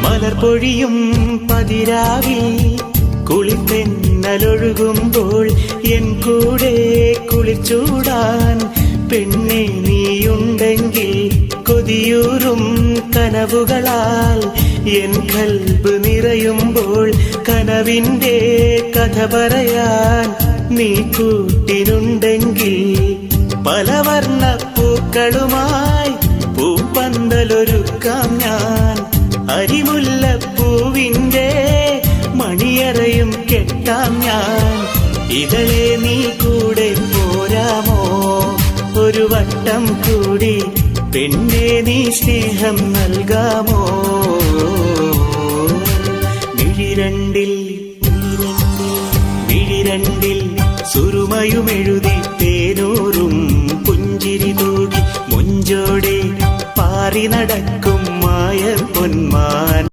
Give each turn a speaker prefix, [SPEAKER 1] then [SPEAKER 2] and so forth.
[SPEAKER 1] മലർപൊഴിയും പതിരാവിൽ കുളിപ്പെന്നലൊഴുകുമ്പോൾ N കൂടെ കുളിച്ചൂടാൻ പെണ്ണെ നീയുണ്ടെങ്കിൽ കൊതിയൂറും കനവുകളാൽ N കൽബ് നിറയുമ്പോൾ കനവിന്റെ കഥ പറയാൻ നീ കൂട്ടിനുണ്ടെങ്കിൽ പലവർണ്ണ പൂക്കളുമായി പൂപ്പന്തലൊരുക്കാം ഞാൻ അരിമുല്ലപ്പൂവിന്റെ മണിയറയും കെട്ടാം ഞാൻ ഇതളെ നീ കൂടെ പോരാമോ ഒരു വട്ടം കൂടി പെണ്ണെ നീ സ്നേഹം നൽകാമോ